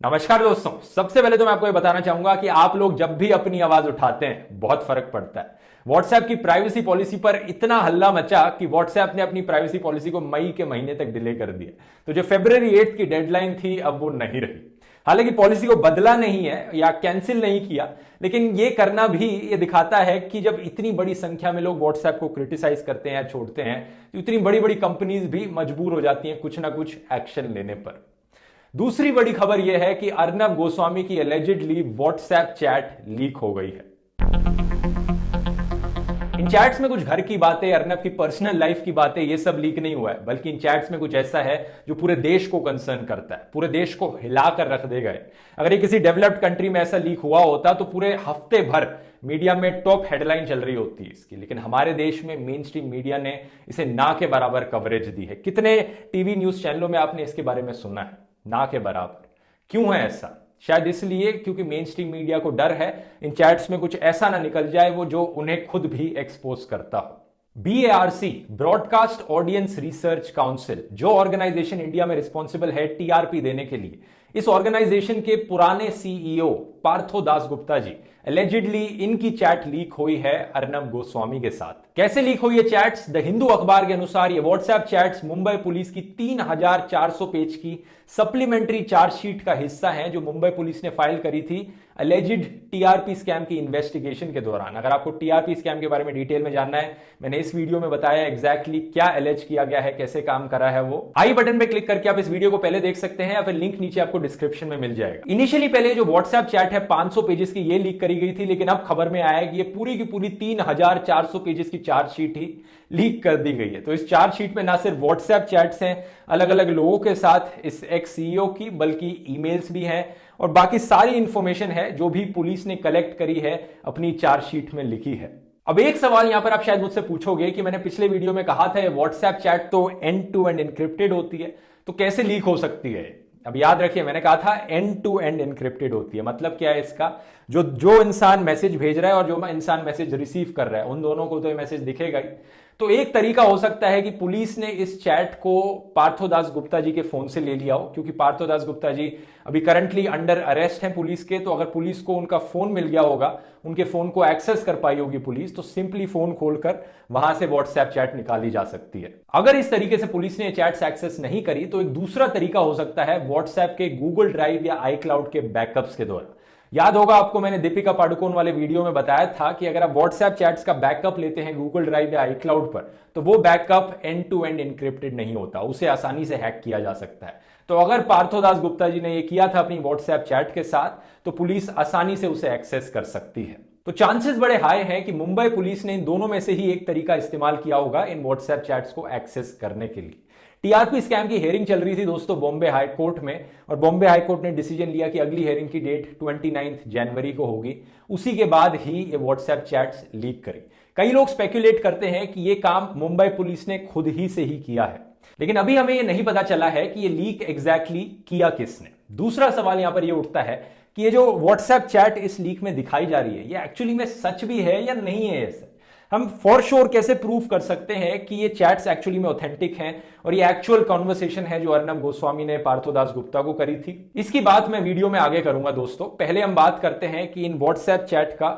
नमस्कार दोस्तों। सबसे पहले तो मैं आपको ये बताना चाहूंगा कि आप लोग जब भी अपनी आवाज उठाते हैं बहुत फर्क पड़ता है। व्हाट्सएप की प्राइवेसी पॉलिसी पर इतना हल्ला मचा कि व्हाट्सएप ने अपनी प्राइवेसी पॉलिसी को मई के महीने तक डिले कर दिया। तो जो फरवरी 8 की डेडलाइन थी अब वो नहीं रही। हालांकि पॉलिसी को बदला नहीं है या कैंसिल नहीं किया, लेकिन ये करना भी ये दिखाता है कि जब इतनी बड़ी संख्या में लोग व्हाट्सएप को क्रिटिसाइज करते हैं या छोड़ते हैं तो इतनी बड़ी बड़ी कंपनीज भी मजबूर हो जाती हैं कुछ ना कुछ एक्शन लेने पर। दूसरी बड़ी खबर यह है कि अर्नब गोस्वामी की एलिजिडली व्हाट्सएप चैट लीक हो गई है। इन चैट्स में कुछ घर की बातें, अर्नब की पर्सनल लाइफ की बातें, ये सब लीक नहीं हुआ है, बल्कि इन चैट्स में कुछ ऐसा है जो पूरे देश को कंसर्न करता है, पूरे देश को हिलाकर रख देगा। अगर ये किसी डेवलप्ड कंट्री में ऐसा लीक हुआ होता तो पूरे हफ्ते भर मीडिया में टॉप हेडलाइन चल रही होती है इसकी, लेकिन हमारे देश में मेन स्ट्रीम मीडिया ने इसे ना के बराबर कवरेज दी है। कितने टीवी न्यूज चैनलों में आपने इसके बारे में सुना है? ना के बराबर। क्यों है ऐसा? शायद इसलिए क्योंकि मेन स्ट्रीम मीडिया को डर है इन चैट्स में कुछ ऐसा ना निकल जाए वो जो उन्हें खुद भी एक्सपोज करता हो। BARC, broadcast audience research council, जो ऑर्गेनाइजेशन इंडिया में रिस्पॉन्सिबल है टीआरपी देने के लिए, इस ऑर्गेनाइजेशन के पुराने सीईओ पार्थो दास गुप्ता जी, एलिजिडली इनकी चैट लीक हुई है अर्नब गोस्वामी के साथ। कैसे लीक हुई है चैट्स? द हिंदू अखबार के अनुसार ये व्हाट्सएप चैट्स मुंबई पुलिस की 3400 पेज की सप्लीमेंट्री चार्जशीट का हिस्सा है जो मुंबई पुलिस ने फाइल करी थी एलिजिड टीआरपी स्कैम की इन्वेस्टिगेशन के दौरान। अगर आपको टीआरपी स्कैम के बारे में डिटेल में जानना है, मैंने इस वीडियो में बताया एग्जैक्टली क्या एलिज किया गया है, कैसे काम करा है। वो आई बटन पे क्लिक करके आप इस वीडियो को पहले देख सकते हैं या फिर लिंक नीचे आपको डिस्क्रिप्शन में मिल जाएगा। इनिशियली पहले जो व्हाट्सएप चैट है 500 पेजेस की, ये लीक करी गई थी, लेकिन अब खबर में आया कि ये पूरी की पूरी 3400 पेजेस की चार्जशीट ही लीक कर दी गई है। तो इस चार्जशीट में ना सिर्फ व्हाट्सएप चैट्स हैं अलग अलग लोगों के साथ इस एक्स सीईओ की, बल्कि ईमेल्स भी हैं और बाकी सारी इंफॉर्मेशन है जो भी पुलिस ने कलेक्ट करी है अपनी चार्जशीट में लिखी है। अब एक सवाल यहां पर आप शायद मुझसे पूछोगे कि मैंने पिछले वीडियो में कहा था व्हाट्सएप चैट तो एंड टू एंड एन्क्रिप्टेड होती है, तो कैसे लीक हो सकती है? अब याद रखिए, मैंने कहा था एंड टू एंड एन्क्रिप्टेड होती है। मतलब क्या है इसका? जो इंसान मैसेज भेज रहा है और जो इंसान मैसेज रिसीव कर रहा है, उन दोनों को तो ये मैसेज दिखेगा ही। तो एक तरीका हो सकता है कि पुलिस ने इस चैट को पार्थो दास गुप्ता जी के फोन से ले लिया हो, क्योंकि पार्थो दास गुप्ता जी अभी करंटली अंडर अरेस्ट हैं पुलिस के। तो अगर पुलिस को उनका फोन मिल गया होगा, उनके फोन को एक्सेस कर पाई होगी पुलिस, तो सिंपली फोन खोलकर वहां से व्हाट्सएप चैट निकाली जा सकती है। अगर इस तरीके से पुलिस ने चैट्स एक्सेस नहीं करी तो एक दूसरा तरीका हो सकता है व्हाट्सएप के गूगल ड्राइव या iCloud के बैकअप्स के द्वारा। याद होगा आपको, मैंने दीपिका पाडुकोन वाले वीडियो में बताया था कि अगर आप व्हाट्सएप चैट्स का बैकअप लेते हैं गूगल ड्राइव या iCloud पर, तो वो backup end to end encrypted नहीं होता, उसे आसानी से हैक किया जा सकता है। तो अगर पार्थो दास गुप्ता जी ने ये किया था अपनी व्हाट्सएप चैट के साथ, तो पुलिस आसानी से उसे एक्सेस कर सकती है। तो चांसेस बड़े हाई हैं कि मुंबई पुलिस ने इन दोनों में से ही एक तरीका इस्तेमाल किया होगा इन व्हाट्सएप चैट्स को एक्सेस करने के लिए। टीआरपी स्कैम की हेयरिंग चल रही थी दोस्तों बॉम्बे हाई कोर्ट में, और बॉम्बे हाई कोर्ट ने डिसीजन लिया कि अगली हेयरिंग की डेट 29 जनवरी को होगी। उसी के बाद ही ये व्हाट्सएप चैट्स लीक करी। कई लोग स्पेक्युलेट करते हैं कि ये काम मुंबई पुलिस ने खुद ही से ही किया है, लेकिन अभी हमें ये नहीं पता चला है कि ये लीक एग्जैक्टली किया किसने। दूसरा सवाल यहां पर ये उठता है कि ये जो व्हाट्सएप चैट इस लीक में दिखाई जा रही है, ये एक्चुअली में सच भी है या नहीं है? ऐसा हम फॉर श्योर कैसे प्रूव कर सकते हैं कि ये चैट्स एक्चुअली में ऑथेंटिक हैं और ये एक्चुअल कॉन्वर्सेशन है जो अर्नब गोस्वामी ने पार्थो दास गुप्ता को करी थी? इसकी बात मैं वीडियो में आगे करूंगा दोस्तों। पहले हम बात करते हैं कि इन व्हाट्सएप चैट का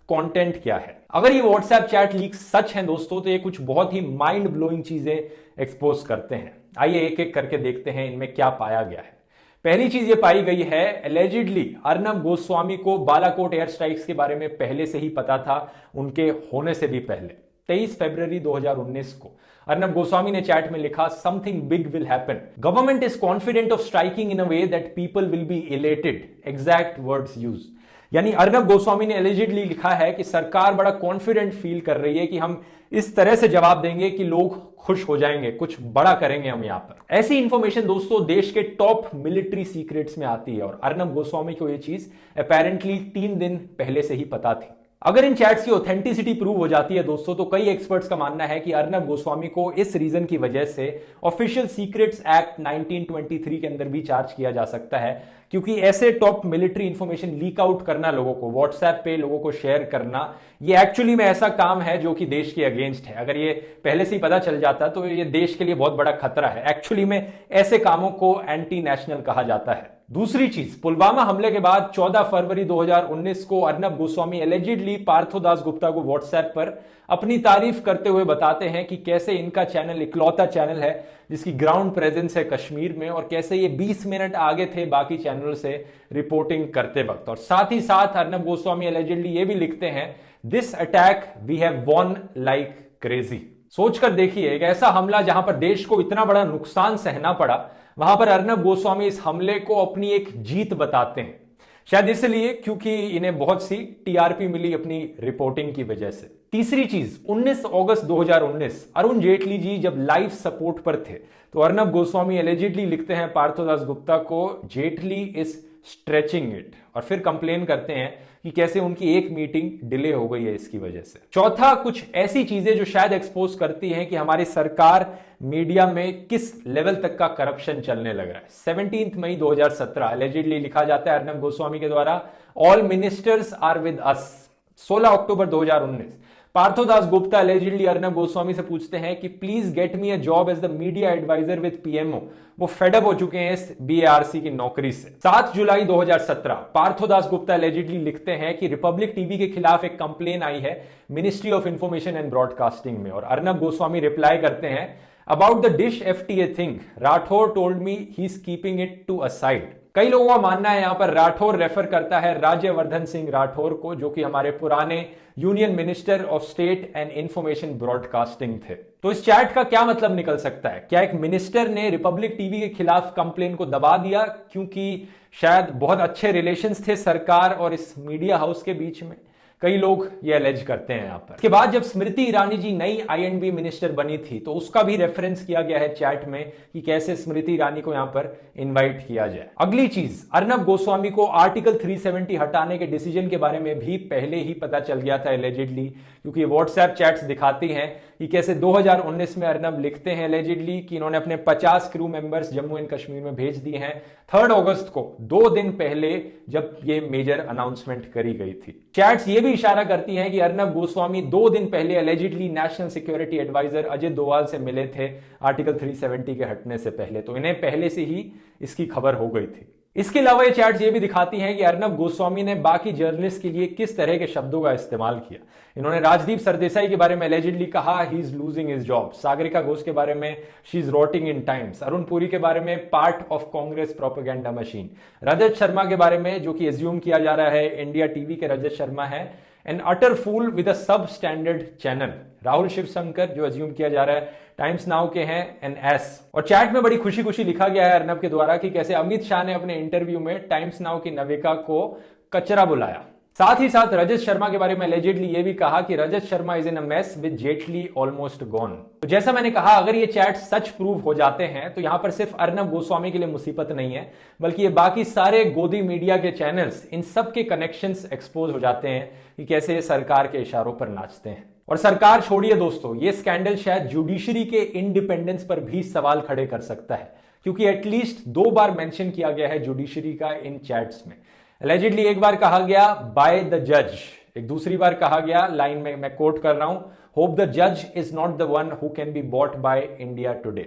कंटेंट क्या है। अगर ये व्हाट्सएप चैट लीक सच है दोस्तों, तो ये कुछ बहुत ही माइंड ब्लोइंग चीजें एक्सपोज करते हैं। आइए एक एक करके देखते हैं इनमें क्या पाया गया है। पहली चीज ये पाई गई है, एलिजिडली अर्नब गोस्वामी को बालाकोट एयर स्ट्राइक्स के बारे में पहले से ही पता था, उनके होने से भी पहले। 23 फरवरी 2019 को अर्नब गोस्वामी ने चैट में लिखा, something big will happen, government is confident of striking in a way that people will be elated, exact words use. यानी अर्नब गोस्वामी ने एलिजिडली लिखा है कि सरकार बड़ा कॉन्फिडेंट फील कर रही है कि हम इस तरह से जवाब देंगे कि लोग खुश हो जाएंगे, कुछ बड़ा करेंगे हम यहां पर। ऐसी इंफॉर्मेशन दोस्तों देश के टॉप मिलिट्री सीक्रेट्स में आती है और अर्नब गोस्वामी को यह चीज अपेरेंटली 3 दिन पहले से ही पता थी। अगर इन चैट्स की ऑथेंटिसिटी प्रूव हो जाती है दोस्तों, तो कई एक्सपर्ट्स का मानना है कि अर्नब गोस्वामी को इस रीजन की वजह से ऑफिशियल सीक्रेट्स एक्ट 1923 के अंदर भी चार्ज किया जा सकता है, क्योंकि ऐसे top military information leak out करना, लोगों को व्हाट्सएप पे लोगों को शेयर करना, ये एक्चुअली में ऐसा काम है जो कि देश के अगेंस्ट है। अगर ये पहले से ही पता चल जाता तो ये देश के लिए बहुत बड़ा खतरा है। एक्चुअली में ऐसे कामों को एंटी नेशनल कहा जाता है। दूसरी चीज, पुलवामा हमले के बाद 14 फरवरी 2019 को अर्नब गोस्वामी एलिजिडली पार्थोदास गुप्ता को व्हाट्सएप पर अपनी तारीफ करते हुए बताते हैं कि कैसे इनका चैनल इकलौता चैनल है जिसकी ग्राउंड प्रेजेंस है कश्मीर में, और कैसे ये 20 मिनट आगे थे बाकी चैनल से रिपोर्टिंग करते वक्त। और साथ ही साथ अर्नब गोस्वामी एलिजिडली ये भी लिखते हैं, this attack we have won like crazy. सोचकर देखिए, एक ऐसा हमला जहां पर देश को इतना बड़ा नुकसान सहना पड़ा, वहां पर अर्नब गोस्वामी इस हमले को अपनी एक जीत बताते हैं। शायद इसलिए क्योंकि इन्हें बहुत सी टीआरपी मिली अपनी रिपोर्टिंग की वजह से। तीसरी चीज, 19 अगस्त 2019 अरुण जेटली जी जब लाइव सपोर्ट पर थे तो अर्नब गोस्वामी एलिजिडली लिखते हैं पार्थोदास गुप्ता को, जेटली इज स्ट्रेचिंग इट, और फिर कंप्लेन करते हैं कि कैसे उनकी एक मीटिंग डिले हो गई है इसकी वजह से। चौथा, कुछ ऐसी चीजें जो शायद एक्सपोज करती हैं कि हमारी सरकार मीडिया में किस लेवल तक का करप्शन चलने लग रहा है। 17 मई 2017 एलिजिडली लिखा जाता है अर्नब गोस्वामी के द्वारा, all ministers are with us. 16 अक्टूबर 2019 पार्थोदास गुप्ता एलिजिडली अर्नब गोस्वामी से पूछते हैं कि please get me a job as the media adviser with PMO. वो फेडअप हो चुके हैं इस बीएआरसी की नौकरी से। 7 जुलाई 2017 पार्थोदास गुप्ता एलिजिडली लिखते हैं कि रिपब्लिक टीवी के खिलाफ एक कंप्लेन आई है ministry of information and broadcasting में, और अर्नब गोस्वामी रिप्लाई करते हैं, about the dish FTA thing Rathore told me he is keeping it to a side. कई लोगों का मानना है यहां पर राठौर रेफर करता है राज्यवर्धन सिंह राठौर को, जो कि हमारे पुराने union minister of state and information broadcasting थे। तो इस चैट का क्या मतलब निकल सकता है? क्या एक मिनिस्टर ने रिपब्लिक टीवी के खिलाफ कंप्लेन को दबा दिया क्योंकि शायद बहुत अच्छे रिलेशंस थे सरकार और इस मीडिया हाउस के बीच में? कई लोग ये एलेज करते हैं यहां पर। इसके बाद जब स्मृति ईरानी जी नई आईएनबी मिनिस्टर बनी थी तो उसका भी रेफरेंस किया गया है चैट में कि कैसे स्मृति ईरानी को यहां पर इनवाइट किया जाए। अगली चीज, अर्नब गोस्वामी को आर्टिकल 370 हटाने के डिसीजन के बारे में भी पहले ही पता चल गया था एलिजिडली, क्योंकि व्हाट्सएप चैट्स दिखाती हैं कि कैसे 2019 में अर्नब लिखते हैं एलिजिडली कि इन्होंने अपने 50 crew members Jammu and Kashmir में भेज दिए हैं 3 अगस्त को, 2 दिन पहले जब ये मेजर अनाउंसमेंट करी गई थी। चैट्स ये भी इशारा करती हैं कि अर्नब गोस्वामी 2 दिन पहले allegedly national security advisor Ajit Doval से मिले थे आर्टिकल 370 के हटने से पहले, तो इन्हें पहले से ही इसकी खबर हो गई थी। इसके अलावा ये चैट्स ये भी दिखाती हैं कि अर्नब गोस्वामी ने बाकी जर्नलिस्ट के लिए किस तरह के शब्दों का इस्तेमाल किया। इन्होंने राजदीप सरदेसाई के बारे में एलिजिडली कहा he is losing his job, Sagarika Ghosh के बारे में she is rotting in Times, Arun Puri के बारे में part of Congress propaganda machine, Rajat Sharma के बारे में जो कि एज्यूम किया जा रहा है इंडिया टीवी के रजत शर्मा है, N utter fool with a सब स्टैंडर्ड चैनल, राहुल शिवशंकर जो एज्यूम किया जा रहा है टाइम्स नाउ के हैं, एन एस। और चैट में बड़ी खुशी खुशी लिखा गया है अर्नब के द्वारा कि कैसे अमित शाह ने अपने इंटरव्यू में टाइम्स नाउ की नविका को कचरा बुलाया। साथ ही साथ रजत शर्मा के बारे में एलिजिडली ये भी कहा कि Rajat Sharma is in a mess with Jaitley almost gone. तो जैसा मैंने कहा, अगर ये चैट सच प्रूव हो जाते हैं तो यहां पर सिर्फ अर्नब गोस्वामी के लिए मुसीबत नहीं है, बल्कि ये बाकी सारे गोदी मीडिया के चैनल्स, इन सब के कनेक्शंस एक्सपोज हो जाते हैं कि कैसे ये सरकार के इशारों पर नाचते हैं। और सरकार छोड़िए दोस्तों, ये स्कैंडल शायद जुडिशरी के इंडिपेंडेंस पर भी सवाल खड़े कर सकता है, क्योंकि एटलीस्ट 2 बार मेंशन किया गया है जुडिशरी का इन चैट्स में। एलिजिडली एक बार कहा गया बाय द जज, एक दूसरी बार कहा गया, लाइन में मैं कोट कर रहा हूं, होप द जज is not the one who can be bought by India today.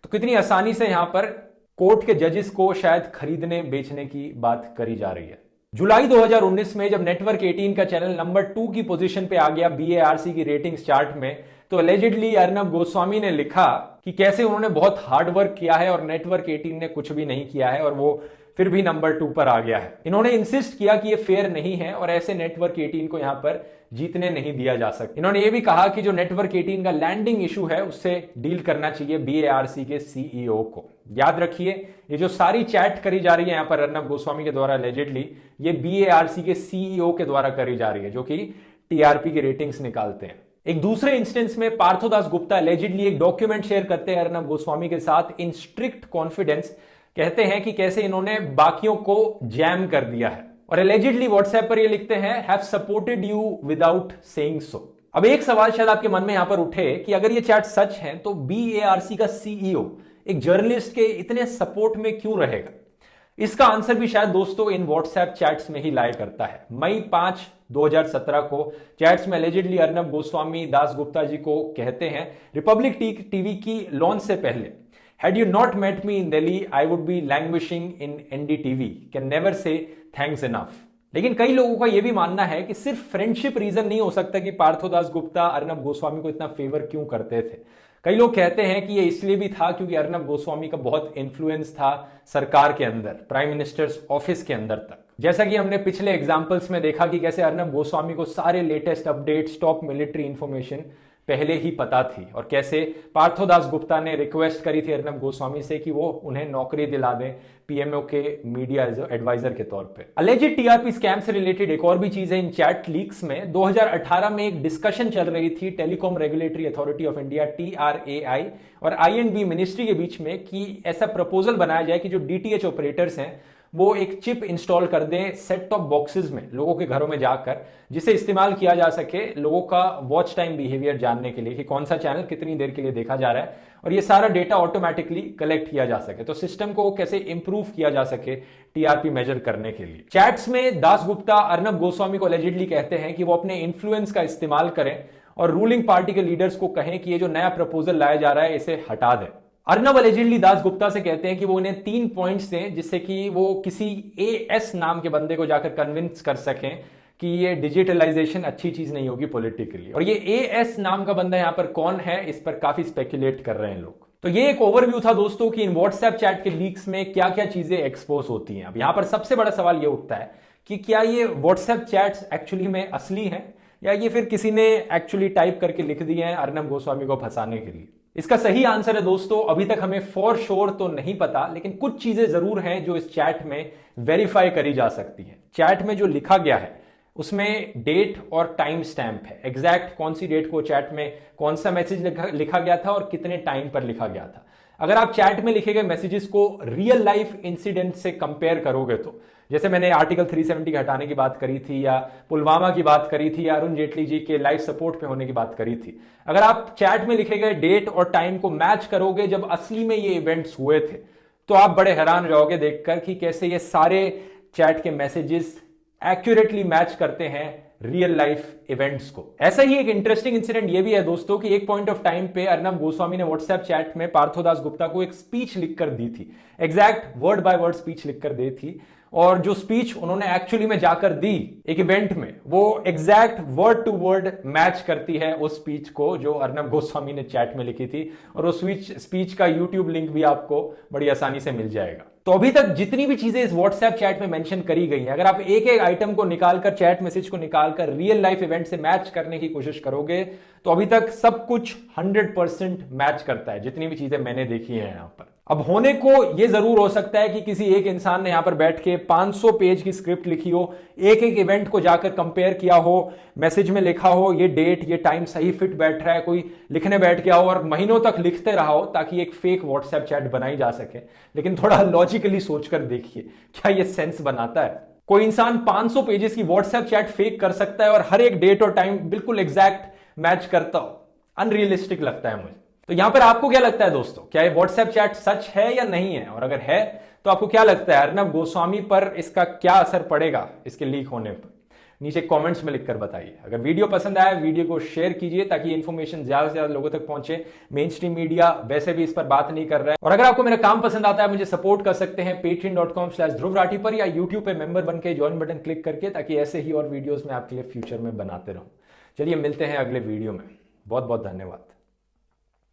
तो कितनी आसानी से यहां पर कोर्ट के जजेस को शायद खरीदने बेचने की बात करी जा रही है। जुलाई 2019 में जब नेटवर्क 18 का चैनल नंबर 2 की पोजीशन पे आ गया बीएआरसी की रेटिंग्स चार्ट में, तो एलिजिडली अर्नब गोस्वामी ने लिखा कि कैसे उन्होंने बहुत हार्ड वर्क किया है और नेटवर्क 18 ने कुछ भी नहीं किया है और वो फिर भी नंबर 2 पर आ गया है। इन्होंने इंसिस्ट किया कि ये फेयर नहीं है और ऐसे नेटवर्क 18 को यहां पर जीतने नहीं दिया जा सकता। इन्होंने ये भी कहा कि जो नेटवर्क 18 का लैंडिंग इशू है उससे डील करना चाहिए बीएआरसी के सीईओ को। याद रखिए, ये जो सारी चैट करी जा रही है यहां पर अर्नब गोस्वामी के द्वारा एलिजिडली, ये बीएआरसी के सीईओ के द्वारा करी जा रही है, जो कि टीआरपी की रेटिंग्स निकालते हैं। एक दूसरे इंस्टेंस में पार्थोदास गुप्ता एलिजिडली एक डॉक्यूमेंट शेयर करते हैं अर्नब गोस्वामी के साथ इन स्ट्रिक्ट कॉन्फिडेंस, कहते हैं कि कैसे इन्होंने बाकियों को जैम कर दिया है, और एलिजिडली व्हाट्सएप पर ये लिखते हैं have supported you without saying so. अब एक सवाल शायद आपके मन में यहां पर उठे कि अगर ये चैट सच है तो बीएआरसी का सीईओ एक जर्नलिस्ट के इतने सपोर्ट में क्यों रहेगा? इसका आंसर भी शायद दोस्तों इन व्हाट्सएप चैट्स में ही लाया करता है। मई 5, 2017 को चैट्स में एलिजिडली अर्नब गोस्वामी दास गुप्ता जी को कहते हैं रिपब्लिक टीवी की लॉन्च से पहले Had you not met me in Delhi, I would be languishing in NDTV. Can never say thanks enough. लेकिन कई लोगों का यह भी मानना है कि सिर्फ फ्रेंडशिप रीजन नहीं हो सकता कि पार्थोदास गुप्ता अर्नब गोस्वामी को इतना फेवर क्यों करते थे। कई लोग कहते हैं कि ये इसलिए भी था क्योंकि अर्नब गोस्वामी का बहुत इन्फ्लुएंस था सरकार के अंदर, प्राइम मिनिस्टर्स ऑफिस के अंदर तक। जैसा कि हमने पिछले एग्जाम्पल्स में देखा कि कैसे अर्नब गोस्वामी को सारे latest updates, top military information पहले ही पता थी, और कैसे पार्थोदास गुप्ता ने रिक्वेस्ट करी थी अर्नब गोस्वामी से कि वो उन्हें नौकरी दिला दें पीएमओ के मीडिया एडवाइजर के तौर पे। अलेजिड टीआरपी स्कैम से रिलेटेड एक और भी चीज है इन चैट लीक्स में। 2018 में एक डिस्कशन चल रही थी telecom regulatory authority of India TRAI और INB मिनिस्ट्री के बीच में कि ऐसा प्रपोजल बनाया जाए कि जो DTH ऑपरेटर्स हैं वो एक चिप इंस्टॉल कर दें सेट टॉप बॉक्सेस में लोगों के घरों में जाकर, जिसे इस्तेमाल किया जा सके लोगों का वॉच टाइम बिहेवियर जानने के लिए कि कौन सा चैनल कितनी देर के लिए देखा जा रहा है, और ये सारा डेटा ऑटोमेटिकली कलेक्ट किया जा सके। तो सिस्टम को कैसे इंप्रूव किया जा सके टीआरपी मेजर करने के लिए। चैट्स में दास गुप्ता अर्नब गोस्वामी को एलिजिडली कहते हैं कि वो अपने इन्फ्लुएंस का इस्तेमाल करें और रूलिंग पार्टी के लीडर्स को कहें कि ये जो नया प्रपोजल लाया जा रहा है इसे हटा दें। अर्नब एलिजिडली दास गुप्ता से कहते हैं कि वो उन्हें 3 पॉइंट्स दें जिससे कि वो किसी AS नाम के बंदे को जाकर कन्विंस कर सकें कि ये डिजिटलाइजेशन अच्छी चीज नहीं होगी पॉलिटिकली। और ये AS नाम का बंदा यहां पर कौन है, इस पर काफी स्पेकुलेट कर रहे हैं लोग। तो ये एक ओवरव्यू था दोस्तों कि इन व्हाट्सएप चैट के लीक्स में क्या क्या चीजें एक्सपोज होती हैं। अब यहां पर सबसे बड़ा सवाल ये उठता है कि क्या ये व्हाट्सएप चैट्स एक्चुअली में असली हैं या ये फिर किसी ने एक्चुअली टाइप करके लिख दिए हैं अर्नब गोस्वामी को फंसाने के लिए। इसका सही आंसर है दोस्तों अभी तक हमें फॉर श्योर तो नहीं पता, लेकिन कुछ चीजें जरूर हैं जो इस चैट में वेरीफाई करी जा सकती हैं। चैट में जो लिखा गया है उसमें डेट और टाइम स्टैंप है, एग्जैक्ट कौन सी डेट को चैट में कौन सा मैसेज लिखा गया था और कितने टाइम पर लिखा गया था। अगर आप चैट में लिखे गए मैसेजेस को रियल लाइफ इंसिडेंट से कंपेयर करोगे तो, जैसे मैंने आर्टिकल 370 के हटाने की बात करी थी या पुलवामा की बात करी थी या अरुण जेटली जी के लाइफ सपोर्ट पे होने की बात करी थी, अगर आप चैट में लिखे गए डेट और टाइम को मैच करोगे जब असली में ये इवेंट्स हुए थे, तो आप बड़े हैरान हो जाओगे देखकर कि कैसे ये सारे चैट के मैसेजेस एक्यूरेटली मैच करते हैं रियल लाइफ इवेंट्स को। ऐसा ही एक इंटरेस्टिंग इंसिडेंट ये भी है दोस्तों कि एक पॉइंट ऑफ टाइम पे अर्नब गोस्वामी ने व्हाट्सएप चैट में पार्थोदास गुप्ता को एक स्पीच लिखकर दी थी, exact word by word speech लिखकर दी थी, और जो स्पीच उन्होंने एक्चुअली में जाकर दी एक इवेंट में वो exact word to word match करती है उस स्पीच को जो अर्नब गोस्वामी ने चैट में लिखी थी, और उस स्पीच का यूट्यूब लिंक भी आपको बड़ी आसानी से मिल जाएगा। तो अभी तक जितनी भी चीजें इस व्हाट्सएप चैट में मेंशन करी गई हैं, अगर आप एक एक आइटम को निकालकर, चैट मैसेज को निकालकर रियल लाइफ इवेंट से मैच करने की कोशिश करोगे तो अभी तक सब कुछ 100% मैच करता है, जितनी भी चीजें मैंने देखी हैं यहां पर। अब होने को यह जरूर हो सकता है कि किसी एक इंसान ने यहां पर बैठ के 500 पेज की स्क्रिप्ट लिखी हो, एक एक इवेंट को जाकर कंपेयर किया हो, मैसेज में लिखा हो ये डेट ये टाइम सही फिट बैठ रहा है, कोई लिखने बैठ गया हो और महीनों तक लिखते रहा हो ताकि एक फेक व्हाट्सएप चैट बनाई जा सके। लेकिन थोड़ा लॉजिकली सोचकर देखिए, क्या यह सेंस बनाता है? कोई इंसान 500 पेजेस की व्हाट्सएप चैट फेक कर सकता है और हर एक डेट और टाइम बिल्कुल एग्जैक्ट मैच करता हो? अनरियलिस्टिक लगता है मुझे। तो यहां पर आपको क्या लगता है दोस्तों, क्या ये व्हाट्सएप चैट सच है या नहीं है? और अगर है तो आपको क्या लगता है अर्नब गोस्वामी पर इसका क्या असर पड़ेगा इसके लीक होने पर? नीचे कमेंट्स में लिखकर बताइए। अगर वीडियो पसंद आया वीडियो को शेयर कीजिए ताकि इन्फॉर्मेशन ज्यादा से ज्यादा लोगों तक पहुंचे। मेन स्ट्रीम मीडिया वैसे भी इस पर बात नहीं कर रहा है। और अगर आपको मेरा काम पसंद आता है मुझे सपोर्ट कर सकते हैं patreon.com/ध्रुव राठी पर, या यूट्यूब पे मेंबर बनकर ज्वाइन बटन क्लिक करके, ताकि ऐसे ही और वीडियोस में आपके लिए फ्यूचर में बनाते रहूं। चलिए मिलते हैं अगले वीडियो में। बहुत बहुत धन्यवाद।